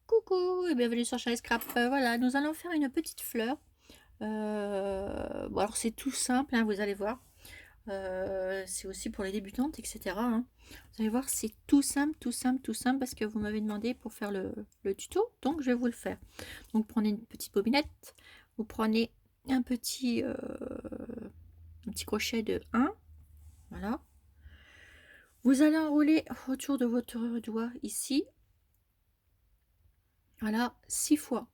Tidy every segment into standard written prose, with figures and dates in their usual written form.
Coucou et bienvenue sur Charlie Scrap. Voilà, nous allons faire une petite fleur. Bon, alors c'est tout simple, hein, vous allez voir. C'est aussi pour les débutantes, etc., hein. Vous allez voir, c'est tout simple, tout simple, tout simple, parce que vous m'avez demandé pour faire le tuto, donc je vais vous le faire. Donc prenez une petite bobinette, vous prenez un petit crochet de 1, voilà. Vous allez enrouler autour de votre doigt ici, voilà, 6 fois.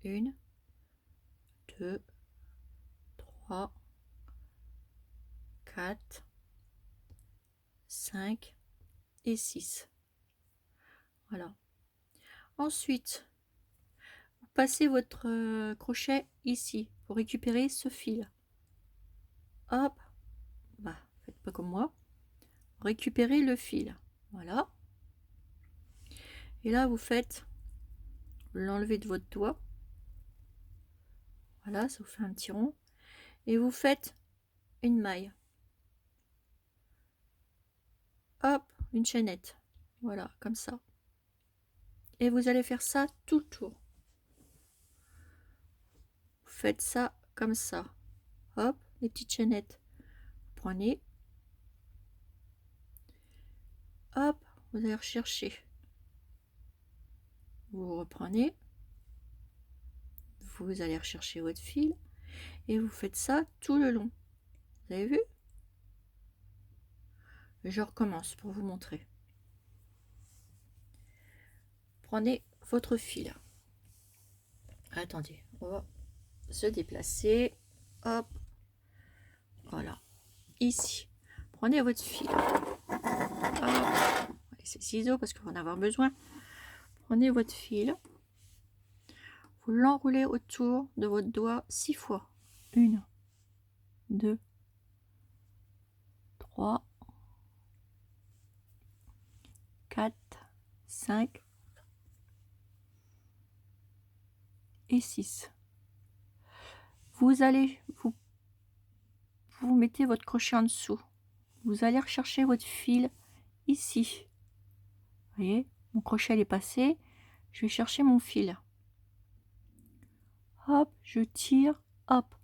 1, 2, 3, 4, 5 et 6. Voilà. Ensuite, vous passez votre crochet ici pour récupérer ce fil. Hop, bah, faites pas comme moi. Récupérez le fil. Voilà. Et là, vous faites l'enlever de votre doigt. Voilà, ça vous fait un petit rond. Et vous faites une maille. Hop, une chaînette. Voilà, comme ça. Et vous allez faire ça tout le tour. Vous faites ça comme ça. Hop, les petites chaînettes. Vous prenez. Hop, vous allez rechercher. Vous reprenez. Vous allez rechercher votre fil. Et vous faites ça tout le long. Vous avez vu? Je recommence pour vous montrer. Prenez votre fil. Attendez, on va se déplacer. Hop. Voilà. Ici. Prenez votre fil. Hop. On va laisser le ciseau parce qu'on va en avoir besoin. Prenez votre fil. Vous l'enroulez autour de votre doigt 6 fois. 1, 2, 3, 4, 5 et 6. Vous allez vous mettez votre crochet en dessous. Vous allez rechercher votre fil ici. Vous voyez, mon crochet est passé. Je vais chercher mon fil. Hop, je tire, hop,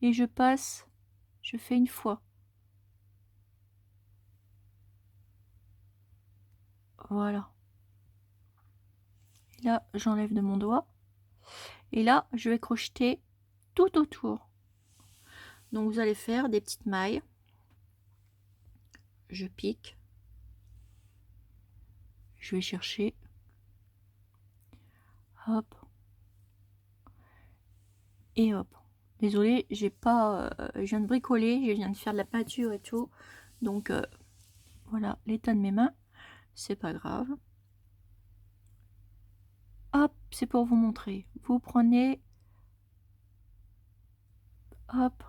et je passe. Je fais une fois. Voilà. Et là, j'enlève de mon doigt. Et là, je vais crocheter tout autour. Donc, vous allez faire des petites mailles. Je pique. Je vais chercher. Hop. Et hop. Désolée, j'ai pas. Je viens de bricoler, je viens de faire de la peinture et tout. Donc, voilà l'état de mes mains. C'est pas grave. Hop, c'est pour vous montrer. Vous prenez. Hop.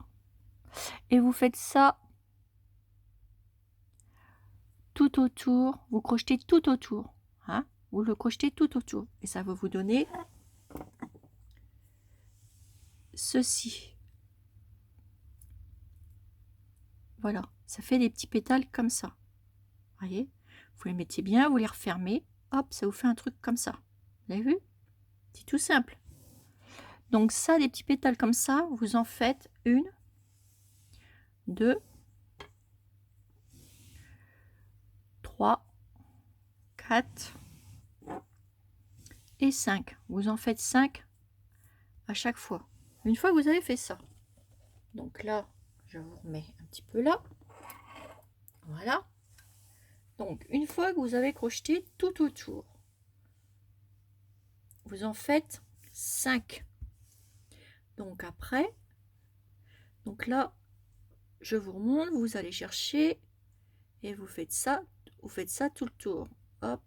Et vous faites ça tout autour. Vous crochetez tout autour. Hein, vous le crochetez tout autour. Et ça va vous donner ceci. Voilà. Ça fait des petits pétales comme ça. Voyez, vous les mettez bien, vous les refermez. Hop, ça vous fait un truc comme ça. Vous avez vu? C'est tout simple. Donc ça, des petits pétales comme ça, vous en faites 1, 2, 3, 4 et 5. Vous en faites 5 à chaque fois. Une fois que vous avez fait ça. Donc là, je vous remets un petit peu là. Voilà. Donc une fois que vous avez crocheté tout autour, vous en faites 5. Donc après, donc là, je vous remonte, vous allez chercher et vous faites ça tout le tour. Hop.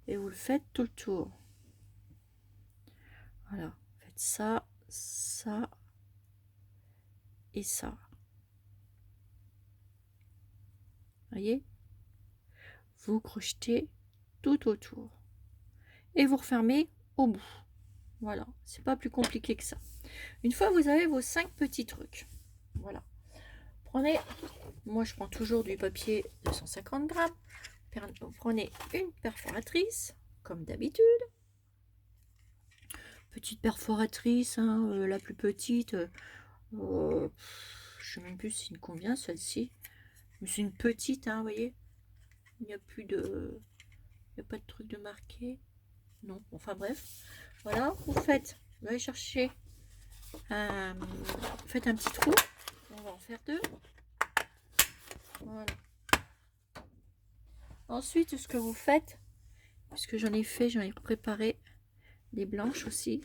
Et vous le faites tout le tour. Voilà, faites ça, ça et ça. Voyez, vous crochetez tout autour et vous refermez au bout. Voilà, c'est pas plus compliqué que ça. Une fois que vous avez vos 5 petits trucs, voilà, prenez, moi je prends toujours du papier de 150 grammes. Vous prenez une perforatrice, comme d'habitude. Petite perforatrice, hein, la plus petite. Je sais même plus si combien celle-ci. Mais c'est une petite, hein, vous voyez. Il n'y a plus de... Il n'y a pas de truc de marqué. Non, enfin bref. Voilà, vous allez chercher... faites un petit trou. On va en faire 2. Voilà. Ensuite, ce que vous faites, puisque j'en ai préparé des blanches aussi.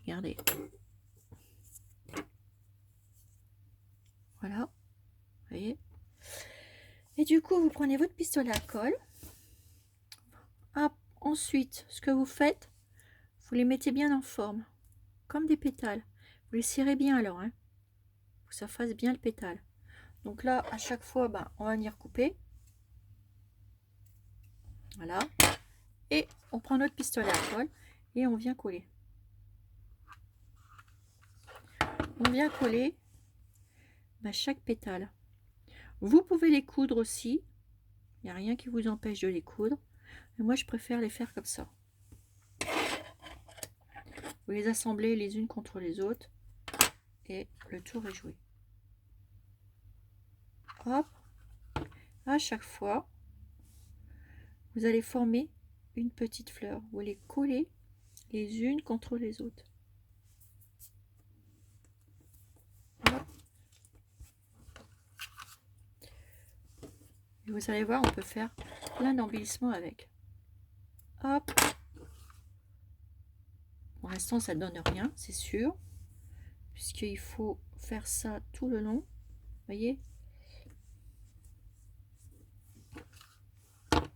Regardez. Voilà. Vous voyez. Et du coup, vous prenez votre pistolet à colle. Ensuite, ce que vous faites, vous les mettez bien en forme, comme des pétales. Vous les serrez bien alors, hein, pour que ça fasse bien le pétale. Donc là, à chaque fois, on va venir couper. Voilà. Et on prend notre pistolet à colle et on vient coller. On vient coller chaque pétale. Vous pouvez les coudre aussi. Il n'y a rien qui vous empêche de les coudre. Mais moi, je préfère les faire comme ça. Vous les assemblez les unes contre les autres. Et le tour est joué. Hop. À chaque fois, vous allez former une petite fleur. Vous les collez les unes contre les autres. Hop. Et vous allez voir, on peut faire plein d'embellissements avec. Hop. Pour l'instant, ça donne rien, c'est sûr, puisqu'il faut faire ça tout le long. Voyez.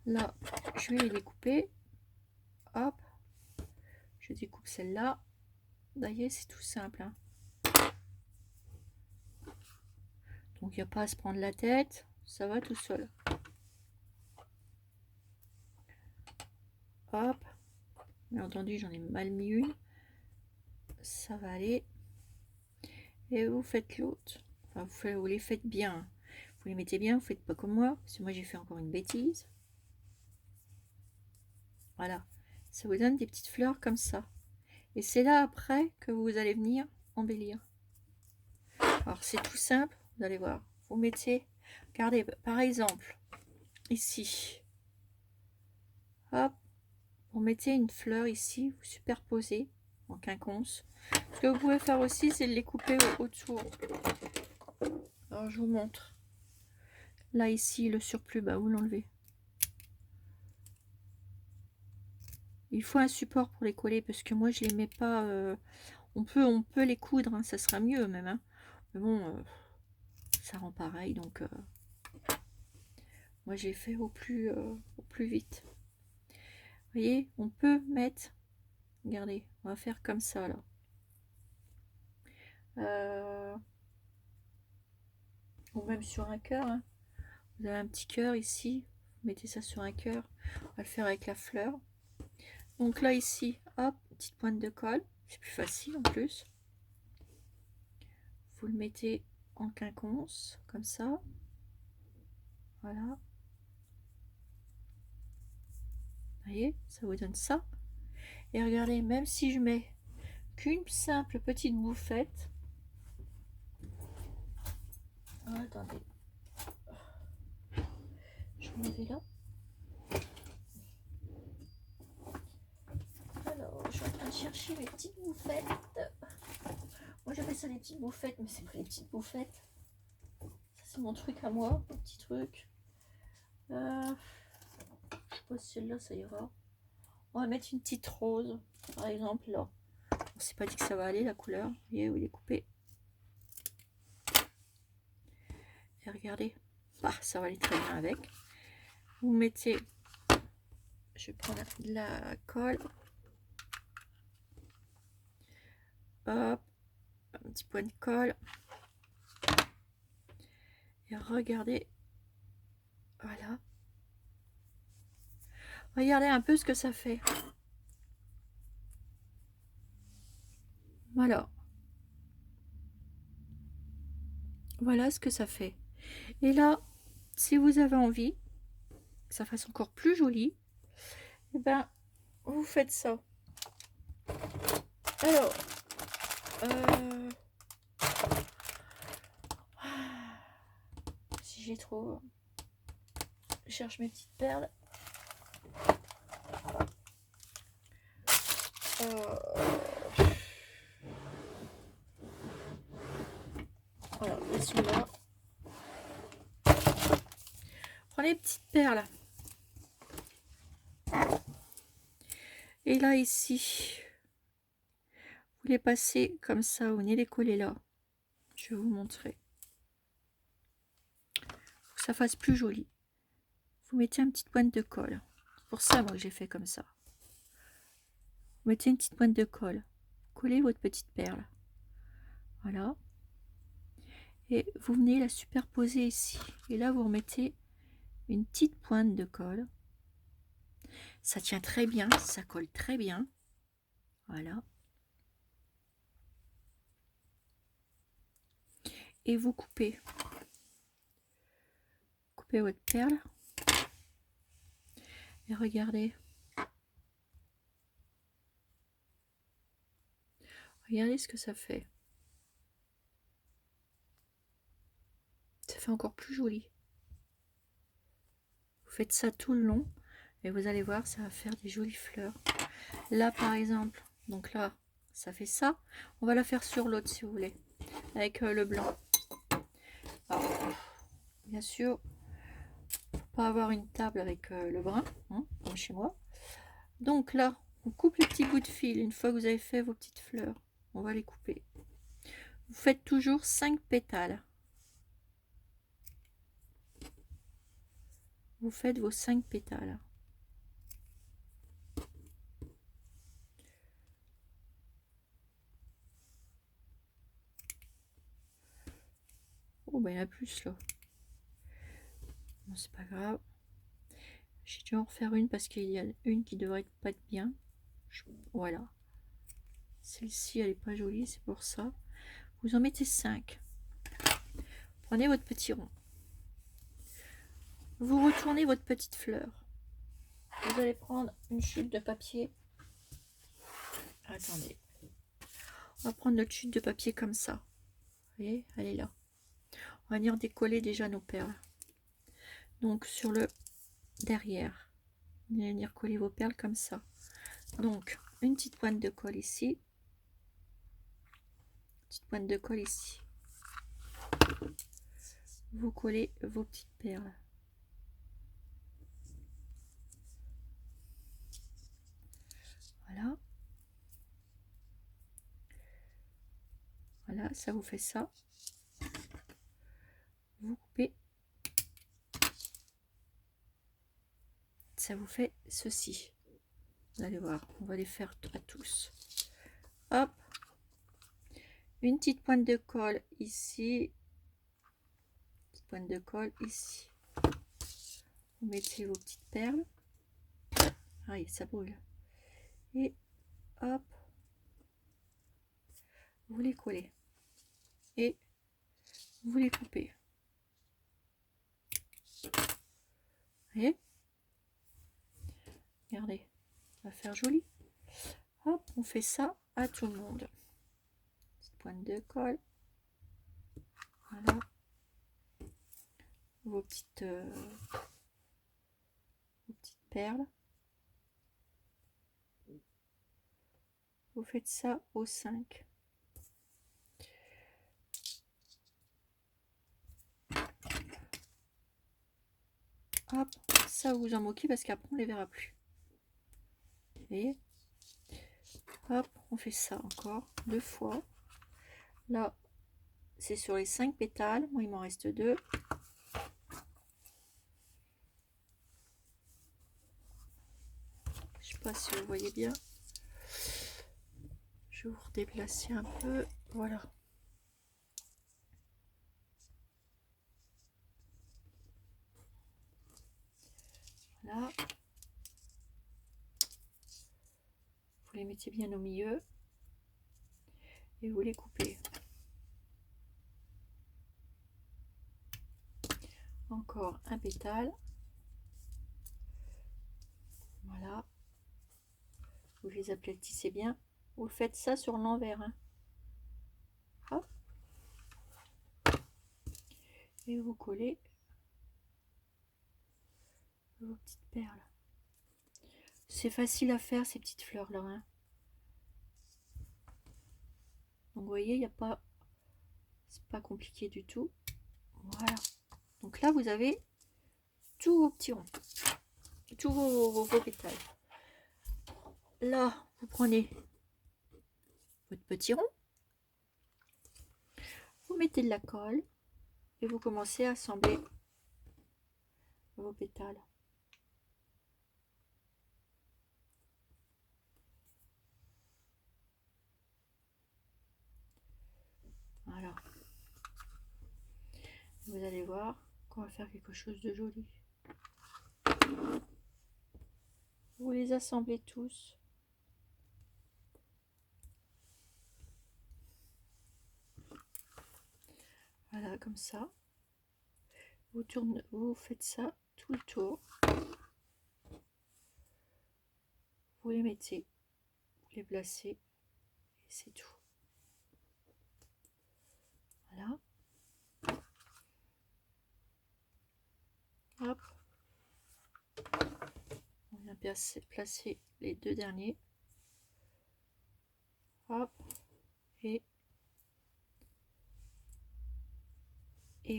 Là, je vais les découper. Hop. Je découpe celle-là. Vous voyez, c'est tout simple. Hein. Donc, il n'y a pas à se prendre la tête. Ça va tout seul. Hop. Bien entendu, j'en ai mal mis une. Ça va aller. Et vous faites l'autre. Enfin, vous les faites bien. Vous les mettez bien. Vous faites pas comme moi. Parce que moi, j'ai fait encore une bêtise. Voilà. Ça vous donne des petites fleurs comme ça. Et c'est là après que vous allez venir embellir. Alors, c'est tout simple. Vous allez voir. Vous mettez... Regardez, par exemple, ici. Hop. Vous mettez une fleur ici. Vous superposez en quinconce. Ce que vous pouvez faire aussi, c'est de les couper autour. Alors, je vous montre. Là, ici, le surplus, vous l'enlevez. Il faut un support pour les coller parce que moi, je les mets pas... on peut les coudre, hein, ça sera mieux même. Hein. Mais bon, ça rend pareil, donc... moi, je l'ai fait au plus vite. Vous voyez, on peut mettre... Regardez, on va faire comme ça, là. Ou même sur un cœur. Hein. Vous avez un petit cœur ici. Vous mettez ça sur un cœur. On va le faire avec la fleur. Donc là, ici, hop, petite pointe de colle. C'est plus facile en plus. Vous le mettez en quinconce, comme ça. Voilà. Vous voyez, ça vous donne ça. Et regardez, même si je mets qu'une simple petite bouffette. Oh, attendez. Je vais enlever là. Alors, je suis en train de chercher mes petites bouffettes. Moi, j'appelle ça les petites bouffettes, mais c'est pas les petites bouffettes. Ça, c'est mon truc à moi, mon petit truc. Je sais pas si celle-là, ça ira. On va mettre une petite rose, par exemple, là. On s'est pas dit que ça va aller, la couleur. Vous voyez où il est coupé. Et regardez. Ça va aller très bien avec. Vous mettez... Je vais prendre de la colle. Hop. Un petit point de colle. Et regardez. Voilà. Regardez un peu ce que ça fait. Voilà. Voilà ce que ça fait. Et là, si vous avez envie que ça fasse encore plus joli, Et ben, vous faites ça. Alors, si j'ai trop, je cherche mes petites perles. Voilà, elles sont là. Prenez les petites perles. Et là, ici, vous les passez comme ça, vous venez les coller là. Je vais vous montrer. Pour que ça fasse plus joli. Vous mettez une petite pointe de colle. Pour ça, moi, j'ai fait comme ça. Vous mettez une petite pointe de colle. Collez votre petite perle. Voilà. Et vous venez la superposer ici. Et là, vous remettez une petite pointe de colle. Ça tient très bien, ça colle très bien. Voilà. Et vous coupez. Coupez votre perle. Et regardez. Regardez ce que ça fait. Ça fait encore plus joli. Vous faites ça tout le long. Et vous allez voir, ça va faire des jolies fleurs. Là, par exemple, donc là, ça fait ça. On va la faire sur l'autre, si vous voulez. Avec le blanc. Alors, bien sûr, pas avoir une table avec le brun, hein, comme chez moi. Donc là, on coupe les petits bouts de fil. Une fois que vous avez fait vos petites fleurs, on va les couper. Vous faites toujours 5 pétales. Vous faites vos 5 pétales. Oh, ben il y en a plus là. Bon, c'est pas grave. J'ai dû en refaire une parce qu'il y a une qui devrait pas être bien. Voilà. Celle-ci, elle est pas jolie, c'est pour ça. Vous en mettez 5. Prenez votre petit rond. Vous retournez votre petite fleur. Vous allez prendre une chute de papier. Attendez. On va prendre notre chute de papier comme ça. Vous voyez, elle est là. On va venir décoller déjà nos perles. Donc sur le derrière, vous allez venir coller vos perles comme ça. Donc une petite pointe de colle ici. Petite pointe de colle ici. Vous collez vos petites perles. Voilà. Voilà, ça vous fait ça. Vous coupez. Ça vous fait ceci. Vous allez voir, on va les faire à tous. Hop. Une petite pointe de colle ici. Petite pointe de colle ici. Vous mettez vos petites perles. Aïe, ça brûle. Et hop. Vous les collez. Et vous les coupez. Vous voyez? Regardez, ça va faire joli. Hop, on fait ça à tout le monde. Petite pointe de colle. Voilà. Vos petites perles. Vous faites ça aux 5. Hop, ça vous en moquez parce qu'après on les verra plus. Vous voyez? Hop, on fait ça encore 2 fois. Là, c'est sur les 5 pétales. Moi, il m'en reste 2. Je sais pas si vous voyez bien. Je vais vous redéplacer un peu. Voilà. Voilà. Vous les mettez bien au milieu. Et vous les coupez. Encore un pétale. Voilà. vous les aplatissez bien. Vous faites ça sur l'envers. Hein. Hop. Et vous collez vos petites perles. C'est facile à faire ces petites fleurs là. Hein. Donc vous voyez, il n'y a pas, c'est pas compliqué du tout. Voilà. Donc là vous avez tous vos petits ronds, tous vos pétales. Là vous prenez votre petit rond, vous mettez de la colle et vous commencez à assembler vos pétales. Voilà. Vous allez voir qu'on va faire quelque chose de joli. Vous les assemblez tous. Voilà, comme ça. Vous tournez, vous faites ça tout le tour. Vous les mettez, vous les placez, et c'est tout. Voilà. Hop. On vient placer les deux derniers. Hop. Et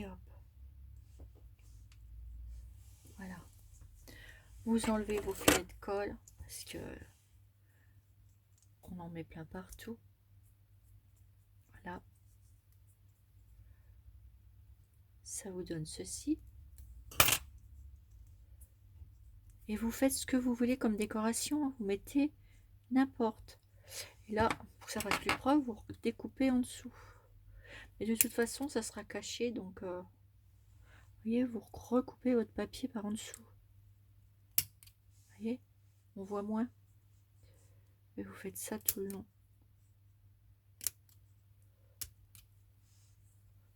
hop. Voilà. Vous enlevez vos filets de colle parce que on en met plein partout. Voilà. Ça vous donne ceci. Et vous faites ce que vous voulez comme décoration. Vous mettez n'importe. Et là, pour que ça fasse plus propre, vous découpez en dessous. Mais de toute façon, ça sera caché. Donc, vous voyez, vous recoupez votre papier par en dessous. Vous voyez, on voit moins. Et vous faites ça tout le long.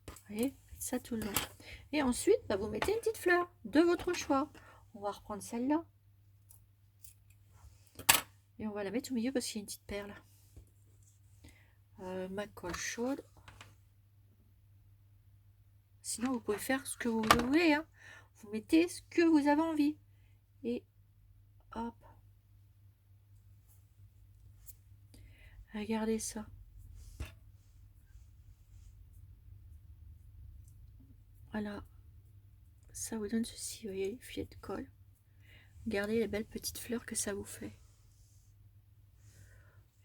Vous voyez, faites ça tout le long. Et ensuite, bah, vous mettez une petite fleur de votre choix. On va reprendre celle-là. Et on va la mettre au milieu parce qu'il y a une petite perle. Ma colle chaude. Sinon, vous pouvez faire ce que vous voulez. Hein. Vous mettez ce que vous avez envie. Et hop. Regardez ça. Voilà. Ça vous donne ceci. Vous voyez, les filets de colle. Regardez les belles petites fleurs que ça vous fait.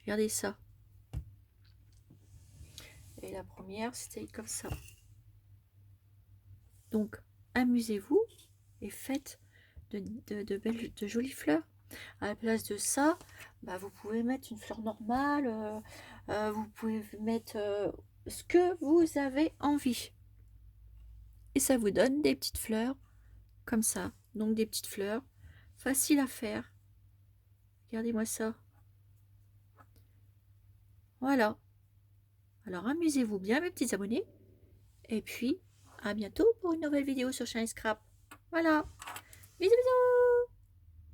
Regardez ça. Et la première, c'était comme ça. Donc, amusez-vous et faites de jolies fleurs. À la place de ça, bah, vous pouvez mettre une fleur normale. Vous pouvez mettre ce que vous avez envie. Et ça vous donne des petites fleurs comme ça. Donc, des petites fleurs faciles à faire. Regardez-moi ça. Voilà. Alors, amusez-vous bien, mes petits abonnés. Et puis, à bientôt pour une nouvelle vidéo sur Shiny Scrap. Voilà. Bisous, bisous.